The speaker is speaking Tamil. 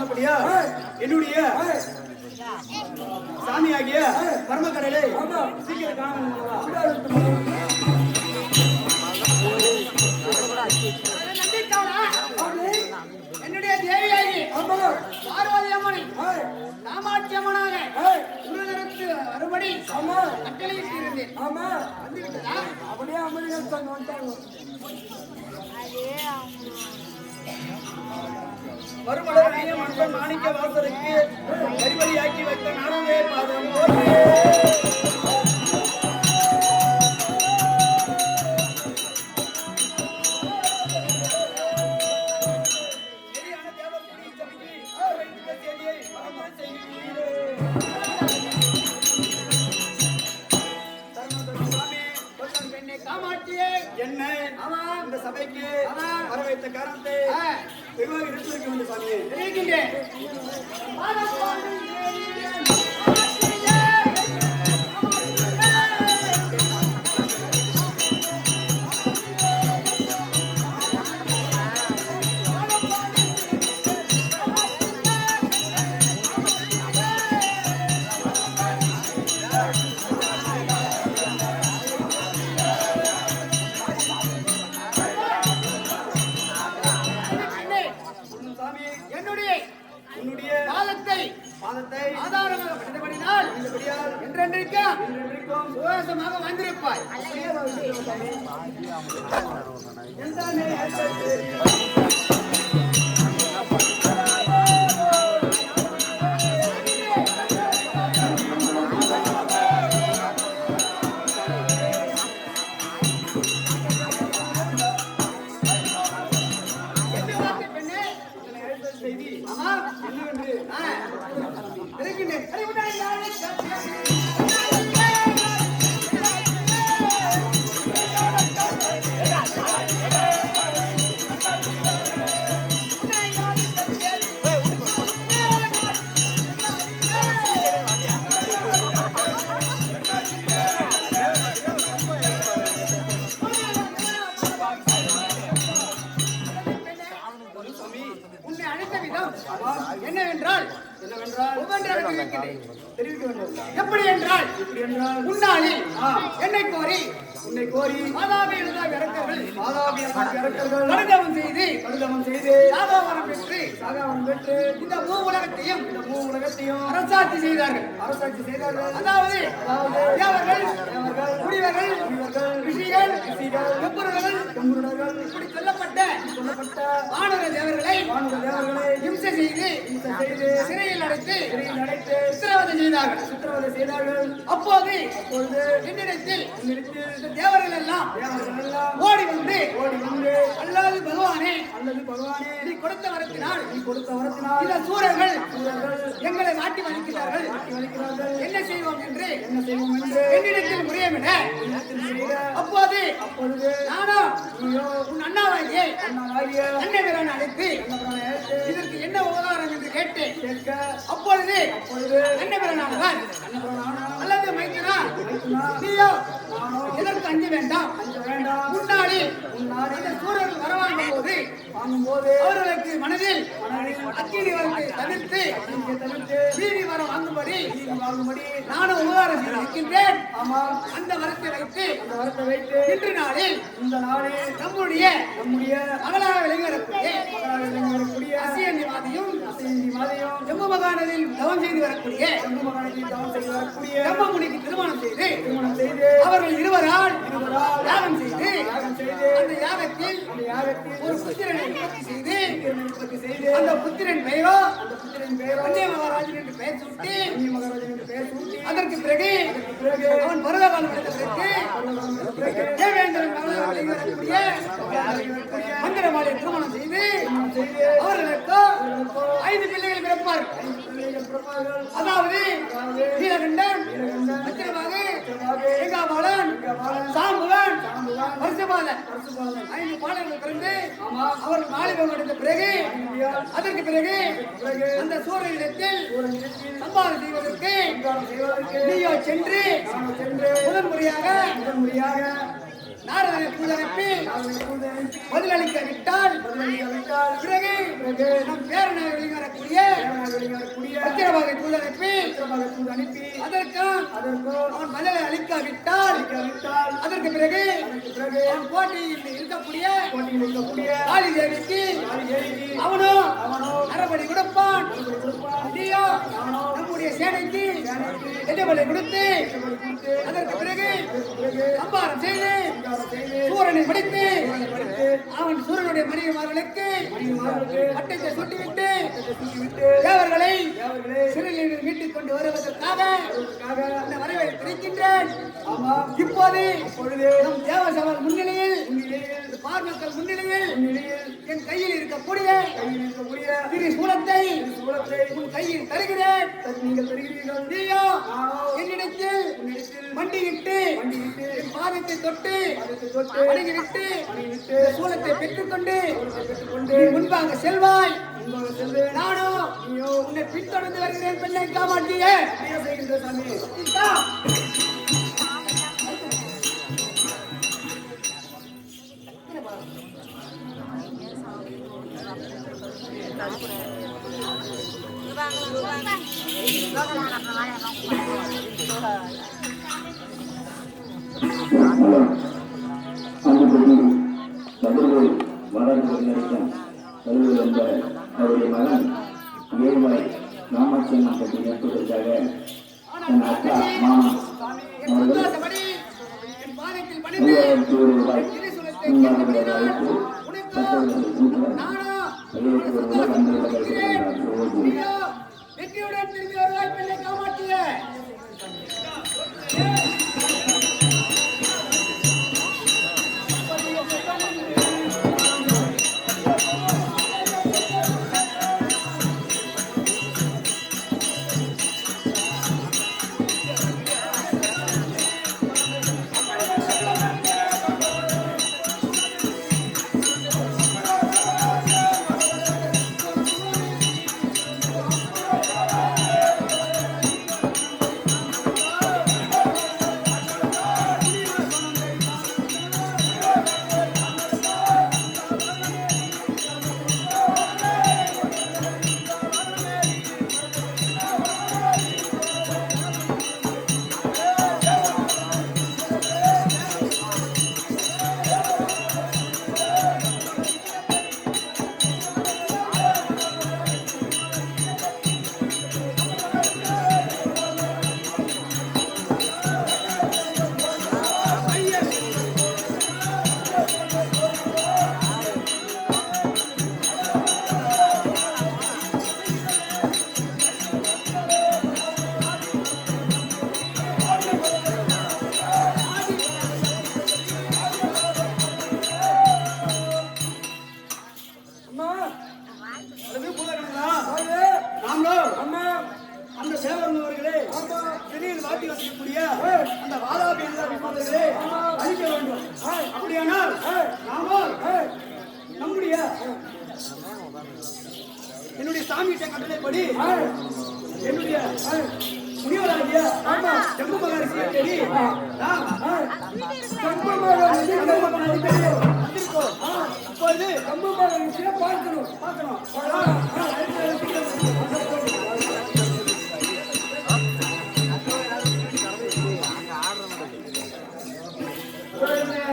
சொல்லக்கூடிய என்னுடைய சாமியாகிய பரமக்கடலை சீக்கிரம் காண என்னுடைய தேவியாகி பார்வதி அம்மனை காமாட்சி அம்மனாக உருவதற்கு வரும்படி கட்டளையிட்டு இருந்தேன். ஆமா வந்துவிட்டதா? அப்படியே அம்மனிகள் வந்துட்டாங்க. மறுமலர் மனுஷன் மாணிக்க வாசலுக்கு கரிவழியாக்கி வைத்த நானே பாதம் என்ன இந்த சபைக்கு வர வைத்த காரணத்தை வெகுவாக எடுத்து வைக்க வேண்டும் சாமியே. தெரிவிக்கின்றேன். சுவாசமாக வந்திருப்பாய். என்னவென்றால் எப்படி என்றால் உன்னாளில் என்னை கோரி மாதாவி எழுதாய் இறக்கர்கள் கடுதவம் செய்து சாகாவரம் பெற்று இந்த மூ உலகத்தையும் அரசாட்சி செய்தார்கள். அதாவது தேவர்கள், முனிவர்கள், ரிஷிகள், கம்புரர்கள் இப்படி சொல்லப்பட்ட வானர தேவர்களை இம்சை செய்து சிறையில் அடைத்து சித்திரவதை செய்தார்கள். அப்போது என்னிடத்தில் தேவர்கள் எல்லாம் ஓடி வந்து அல்லது பகவானே நீ கொடுத்த வரத்தினால் இந்த சூரர்கள் எங்களை மாட்டி வலிக்கிறார்கள். என்ன செய்வோம் என்று என்னிடத்தில் முறையமிட அப்போது நானோ உன் அண்ணாவாகிய அன்னை வீரன் அழைத்து இதற்கு என்ன உபகாரம் என்று கேட்டேன். அப்பொழுது அன்னை வீரனானவர் அல்லது மைத்தினா நீயோ எதற்கு அஞ்ச வேண்டாம், முன்னாடி இந்த சூழல் வரவாங்கும் போது அவர்களுக்கு மனதில் அக்கினி வரத்தை தவிர்த்து வீதி வரம் வாங்கும்படி நானும் உபகாரம் செய்திருக்கின்றேன். அந்த வரத்தை வைத்து இன்று நாளில் இந்த நாளில் நம்முடைய மகளாக விளங்கக்கூடிய அசியந்திவாதியும் ஜம்மு மகாநதியில் தவம் செய்து வரக்கூடிய ஜம்மமுனிக்கு திருமணம் செய்து அவர்கள் இருவரால் யாகம் செய்து அந்த யாகத்தில் ஒரு புத்திரனை உற்பத்தி செய்து அந்த புத்திரன் பெயரோ அந்நிய மகாராஜன் என்று பெயர் சூட்டி அதற்கு பிறகு அவன் பருவகாலம் தேவேந்திரன் வரக்கூடிய மந்திரமாலை திருமணம் செய்து அவர்களுக்கு 5 பிள்ளைகள் பிறப்பார். அதாவது நீலகண்டன், ஏகாபாலன், சாம்புவன், வருஷபாலன் 5 பாலர்கள் பிறந்து அவர்கள் மாளிகம் அடைந்த பிறகு அதற்கு பிறகு அந்த சூரியனிடத்தில் சம்பாதம் செய்வதற்கு நீயோ சென்று முதல் முறையாக நாரதனை பூஜைக்கு பதிலளிக்க விட்டால் பிறகு நம் பேரனை வெளிவரக்கூடிய பத்திரமாக தூது அனுப்பி அதற்கு அவன் பதிலை அளிக்காவிட்டால் அதற்கு பிறகு அவன் போட்டியில் இருக்கக்கூடிய காளி தேவிக்கு அவனும் அரைபடி கொடுப்பான். இல்லையோ நம்முடைய சேனைக்கு எதிர்வலை கொடுத்து அதற்கு பிறகு சம்பாரம் செய்து சூரனை படித்து அவன் சூரனுடைய மனைவிமார்களுக்கு பட்டத்தை சுட்டிவிட்டு தேவர்களை சிறையில் மீட்டுக் கொண்டு வருவதற்காக அந்த வரவை பிரிக்கின்றேன். இப்போது நம் தேவசபர் முன்னிலையில் பார்மக்கள் முன்னிலையில் என் கையில் இருக்கக்கூடிய திரு சூலத்தை உன் கையில் தருகிறேன். நீங்கள் தருகிறீர்கள். நீயோ என்னிடத்தில் மண்டியிட்டு என் பாதத்தை தொட்டு வணங்கிவிட்டு சூலத்தை பெற்றுக்கொண்டு முன்பாக செல்வாய். நானும் உன்னை பின்தொடர்ந்து வருகிறேன். பெண்ணை காமாட்டியே அவருடைய மகன் ஏழுமலை ராமச்சந்திரன் பற்றி நிறுத்துவதற்காக என் அக்கா மாமா அவர்கள் 5000 ரூபாய் முன்பாக அழைத்து வெற்றியுடன் திரும்பி வருவாய். பெண்ணை காமாட்டிய அப்படியானால் நம்முடைய என்னுடைய சாமியிட்ட கட்டளைப்படி என்னுடைய முனிவராகிய ஜம்பு மகாரிஷியை தேடி இப்பொழுது ஜம்பு மகாரிஷியை பார்க்கணும்.